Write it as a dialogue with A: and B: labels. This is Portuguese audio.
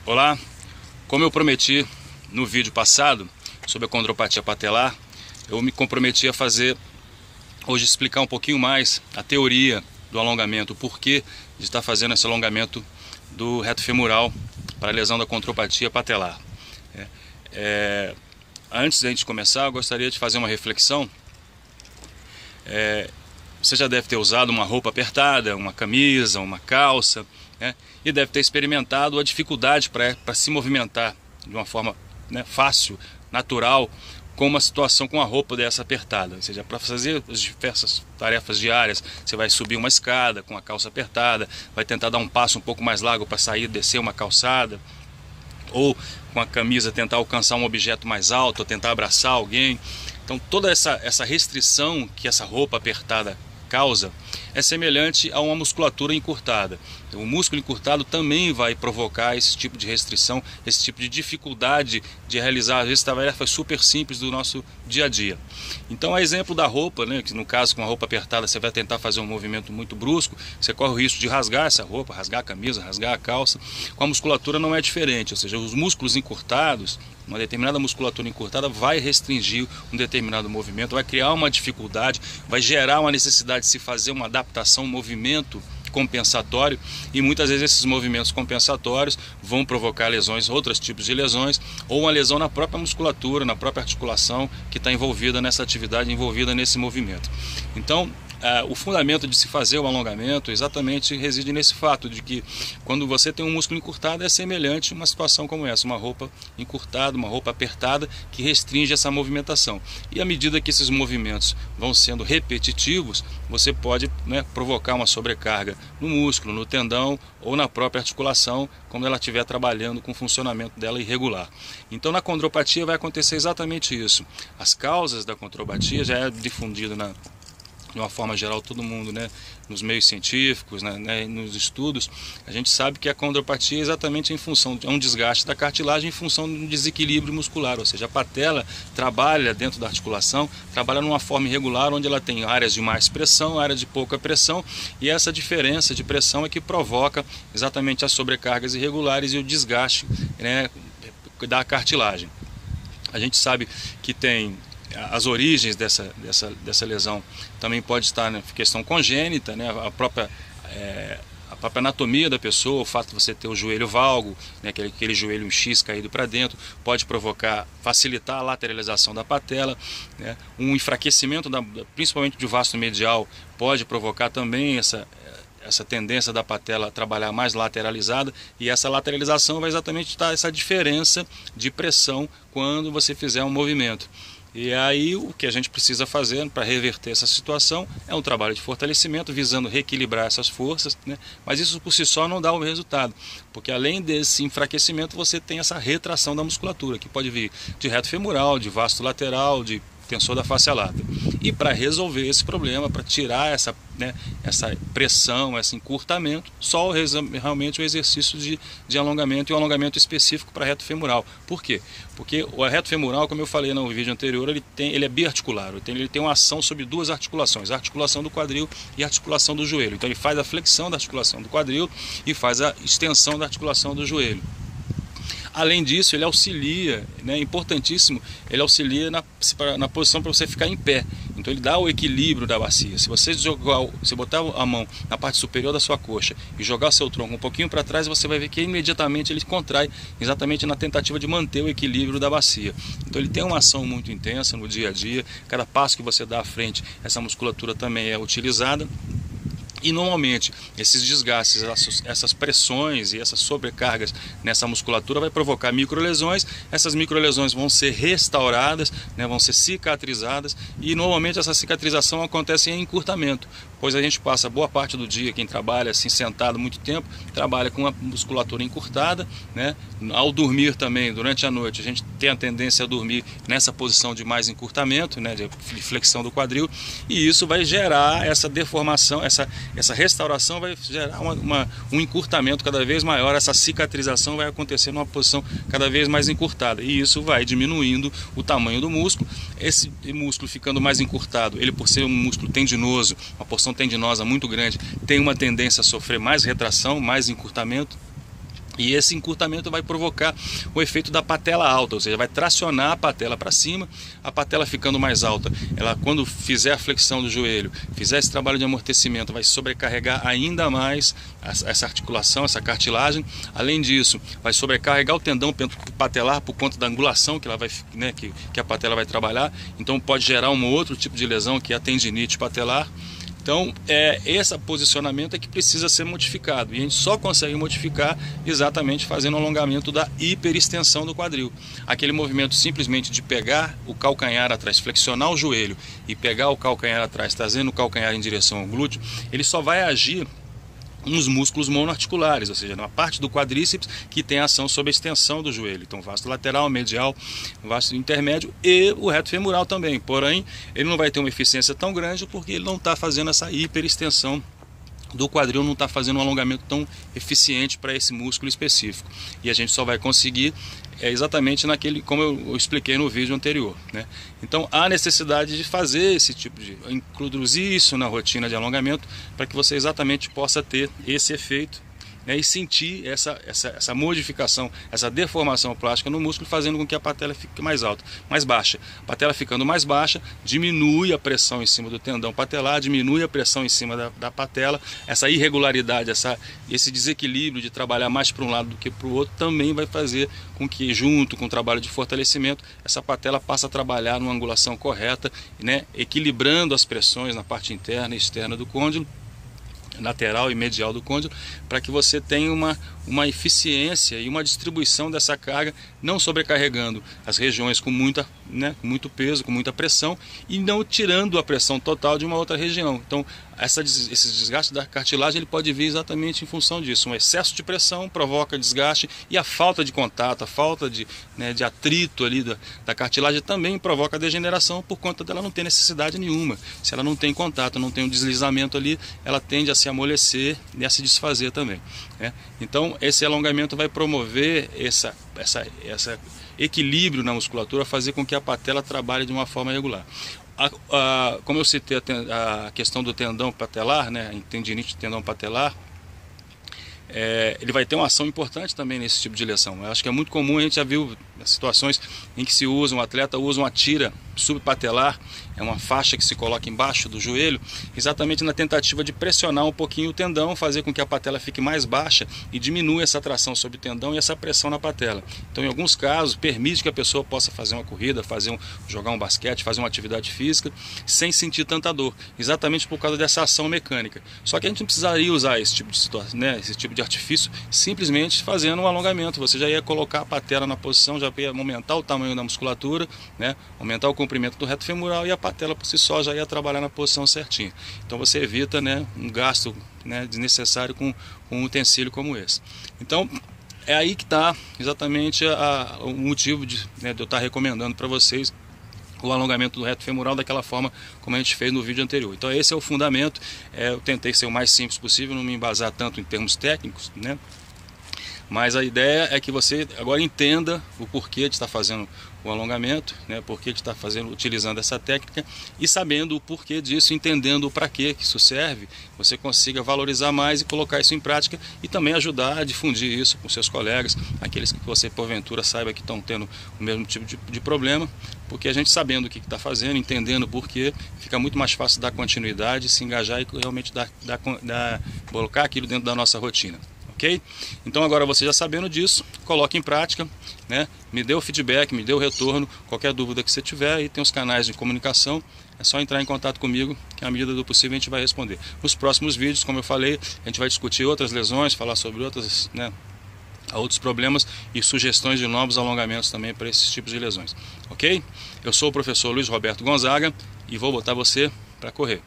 A: Olá, como eu prometi no vídeo passado sobre a condropatia patelar, eu me comprometi a hoje explicar um pouquinho mais a teoria do alongamento, o porquê de estar fazendo esse alongamento do reto femoral para a lesão da condropatia patelar. Antes de a gente começar, eu gostaria de fazer uma reflexão. Você já deve ter usado uma roupa apertada, uma camisa, uma calça, e deve ter experimentado a dificuldade para se movimentar de uma forma fácil, natural, com uma situação com a roupa dessa apertada. Ou seja, para fazer as diversas tarefas diárias, você vai subir uma escada com a calça apertada, vai tentar dar um passo um pouco mais largo para sair, descer uma calçada, ou com a camisa tentar alcançar um objeto mais alto, ou tentar abraçar alguém. Então toda essa restrição que essa roupa apertada causa é semelhante a uma musculatura encurtada. O músculo encurtado também vai provocar esse tipo de restrição, esse tipo de dificuldade de realizar às vezes tarefas super simples do nosso dia a dia. Então, a exemplo da roupa, que no caso com a roupa apertada você vai tentar fazer um movimento muito brusco, você corre o risco de rasgar essa roupa, rasgar a camisa, rasgar a calça. Com a musculatura não é diferente, ou seja, os músculos encurtados, uma determinada musculatura encurtada vai restringir um determinado movimento, vai criar uma dificuldade, vai gerar uma necessidade de se fazer uma adaptação, um movimento compensatório, e muitas vezes esses movimentos compensatórios vão provocar lesões, outros tipos de lesões, ou uma lesão na própria musculatura, na própria articulação que está envolvida nessa atividade, envolvida nesse movimento. Então, o fundamento de se fazer o alongamento exatamente reside nesse fato de que quando você tem um músculo encurtado é semelhante a uma situação como essa, uma roupa encurtada, uma roupa apertada que restringe essa movimentação. E à medida que esses movimentos vão sendo repetitivos, você pode provocar uma sobrecarga no músculo, no tendão ou na própria articulação quando ela estiver trabalhando com o funcionamento dela irregular. Então na condropatia vai acontecer exatamente isso. As causas da condropatia já é difundido de uma forma geral, todo mundo, nos meios científicos, nos estudos, a gente sabe que a condropatia é exatamente em função de um desgaste da cartilagem em função de um desequilíbrio muscular, ou seja, a patela trabalha dentro da articulação, trabalha numa forma irregular, onde ela tem áreas de mais pressão, áreas de pouca pressão, e essa diferença de pressão é que provoca exatamente as sobrecargas irregulares e o desgaste da cartilagem. A gente sabe que tem as origens dessa lesão, também pode estar na questão congênita, a própria anatomia da pessoa, o fato de você ter o joelho valgo, aquele joelho em X caído para dentro, pode facilitar a lateralização da patela, um enfraquecimento, principalmente do vasto medial, pode provocar também essa tendência da patela a trabalhar mais lateralizada, e essa lateralização vai exatamente dar essa diferença de pressão quando você fizer um movimento. E aí o que a gente precisa fazer para reverter essa situação é um trabalho de fortalecimento visando reequilibrar essas forças, mas isso por si só não dá o resultado, porque além desse enfraquecimento você tem essa retração da musculatura, que pode vir de reto femoral, de vasto lateral, de tensor da face lata. E para resolver esse problema, para tirar essa pressão, esse encurtamento, só realmente o exercício de alongamento, e o alongamento específico para reto femoral. Por quê? Porque o reto femoral, como eu falei no vídeo anterior, ele é biarticular, ele tem uma ação sobre duas articulações, a articulação do quadril e a articulação do joelho. Então ele faz a flexão da articulação do quadril e faz a extensão da articulação do joelho. Além disso, ele auxilia, importantíssimo, ele auxilia na posição para você ficar em pé. Então ele dá o equilíbrio da bacia. Se você botar a mão na parte superior da sua coxa e jogar seu tronco um pouquinho para trás, você vai ver que imediatamente ele contrai, exatamente na tentativa de manter o equilíbrio da bacia. Então ele tem uma ação muito intensa no dia a dia. Cada passo que você dá à frente, essa musculatura também é utilizada. E normalmente esses desgastes, essas pressões e essas sobrecargas nessa musculatura vai provocar microlesões. Essas microlesões vão ser restauradas, vão ser cicatrizadas, e normalmente essa cicatrização acontece em encurtamento, pois a gente passa boa parte do dia, quem trabalha assim sentado muito tempo, trabalha com a musculatura encurtada, Ao dormir também, durante a noite, a gente tem a tendência a dormir nessa posição de mais encurtamento, de flexão do quadril, e isso vai gerar essa deformação, essa restauração vai gerar um encurtamento cada vez maior, essa cicatrização vai acontecer numa posição cada vez mais encurtada, e isso vai diminuindo o tamanho do músculo. Esse músculo ficando mais encurtado, ele por ser um músculo tendinoso, uma porção tendinosa muito grande, tem uma tendência a sofrer mais retração, mais encurtamento. E esse encurtamento vai provocar o efeito da patela alta, ou seja, vai tracionar a patela para cima, a patela ficando mais alta. Ela, quando fizer a flexão do joelho, fizer esse trabalho de amortecimento, vai sobrecarregar ainda mais essa articulação, essa cartilagem. Além disso, vai sobrecarregar o tendão patelar por conta da angulação que ela vai, né, que a patela vai trabalhar. Então pode gerar um outro tipo de lesão, que é a tendinite patelar. Então, esse posicionamento é que precisa ser modificado, e a gente só consegue modificar exatamente fazendo o alongamento da hiperextensão do quadril. Aquele movimento simplesmente de pegar o calcanhar atrás, flexionar o joelho e pegar o calcanhar atrás, trazendo o calcanhar em direção ao glúteo, ele só vai agir uns músculos monoarticulares, ou seja, na parte do quadríceps que tem ação sobre a extensão do joelho. Então, vasto lateral, medial, vasto intermédio e o reto femoral também. Porém, ele não vai ter uma eficiência tão grande porque ele não está fazendo essa hiperextensão do quadril, não está fazendo um alongamento tão eficiente para esse músculo específico. E a gente só vai conseguir exatamente naquele, como eu expliquei no vídeo anterior, né? Então há necessidade de fazer esse tipo de introduzir isso na rotina de alongamento para que você exatamente possa ter esse efeito, né, e sentir essa modificação, essa deformação plástica no músculo, fazendo com que a patela fique mais alta, mais baixa. A patela ficando mais baixa, diminui a pressão em cima do tendão patelar, diminui a pressão em cima da patela. Essa irregularidade, esse desequilíbrio de trabalhar mais para um lado do que para o outro, também vai fazer com que, junto com o trabalho de fortalecimento, essa patela passe a trabalhar numa angulação correta, né, equilibrando as pressões na parte interna e externa do côndilo, lateral e medial do côndilo, para que você tenha uma eficiência e uma distribuição dessa carga, não sobrecarregando as regiões com muito peso, com muita pressão, e não tirando a pressão total de uma outra região. Então, esse desgaste da cartilagem ele pode vir exatamente em função disso. Um excesso de pressão provoca desgaste, e a falta de contato, a falta de atrito ali da cartilagem também provoca degeneração, por conta dela não ter necessidade nenhuma. Se ela não tem contato, não tem um deslizamento ali, ela tende a se amolecer e a se desfazer também, né? Então, esse alongamento vai promover esse equilíbrio na musculatura, fazer com que a patela trabalhe de uma forma regular. Como eu citei a questão do tendão patelar, né, tendinite do tendão patelar, ele vai ter uma ação importante também nesse tipo de lesão. Eu acho que é muito comum, a gente já viu situações em que um atleta usa uma tira subpatelar, é uma faixa que se coloca embaixo do joelho, exatamente na tentativa de pressionar um pouquinho o tendão, fazer com que a patela fique mais baixa e diminua essa tração sobre o tendão e essa pressão na patela. Então, em alguns casos, permite que a pessoa possa fazer uma corrida, jogar um basquete, fazer uma atividade física sem sentir tanta dor, exatamente por causa dessa ação mecânica. Só que a gente não precisaria usar esse tipo de situação, né, esse tipo de artifício, simplesmente fazendo um alongamento. Você já ia colocar a patela na posição, já ia aumentar o tamanho da musculatura, né, aumentar o comprimento do reto femoral, e a patela por si só já ia trabalhar na posição certinha. Então você evita, né, um gasto, né, desnecessário com um utensílio como esse. Então é aí que está exatamente o motivo de eu estar recomendando para vocês o alongamento do reto femoral daquela forma como a gente fez no vídeo anterior. Então esse é o fundamento. Eu tentei ser o mais simples possível, não me embasar tanto em termos técnicos, né? Mas a ideia é que você agora entenda o porquê de estar fazendo o alongamento, né? Porquê de estar utilizando essa técnica, e sabendo o porquê disso, entendendo o para que isso serve, você consiga valorizar mais e colocar isso em prática, e também ajudar a difundir isso com seus colegas, aqueles que você porventura saiba que estão tendo o mesmo tipo de problema, porque a gente sabendo o que está fazendo, entendendo o porquê, fica muito mais fácil dar continuidade, se engajar e realmente colocar aquilo dentro da nossa rotina. Ok? Então agora você já sabendo disso, coloque em prática, né? Me dê o feedback, me dê o retorno, qualquer dúvida que você tiver, aí tem os canais de comunicação, é só entrar em contato comigo, que à medida do possível a gente vai responder. Nos próximos vídeos, como eu falei, a gente vai discutir outras lesões, falar sobre outros problemas e sugestões de novos alongamentos também para esses tipos de lesões. Ok? Eu sou o professor Luiz Roberto Gonzaga e vou botar você para correr.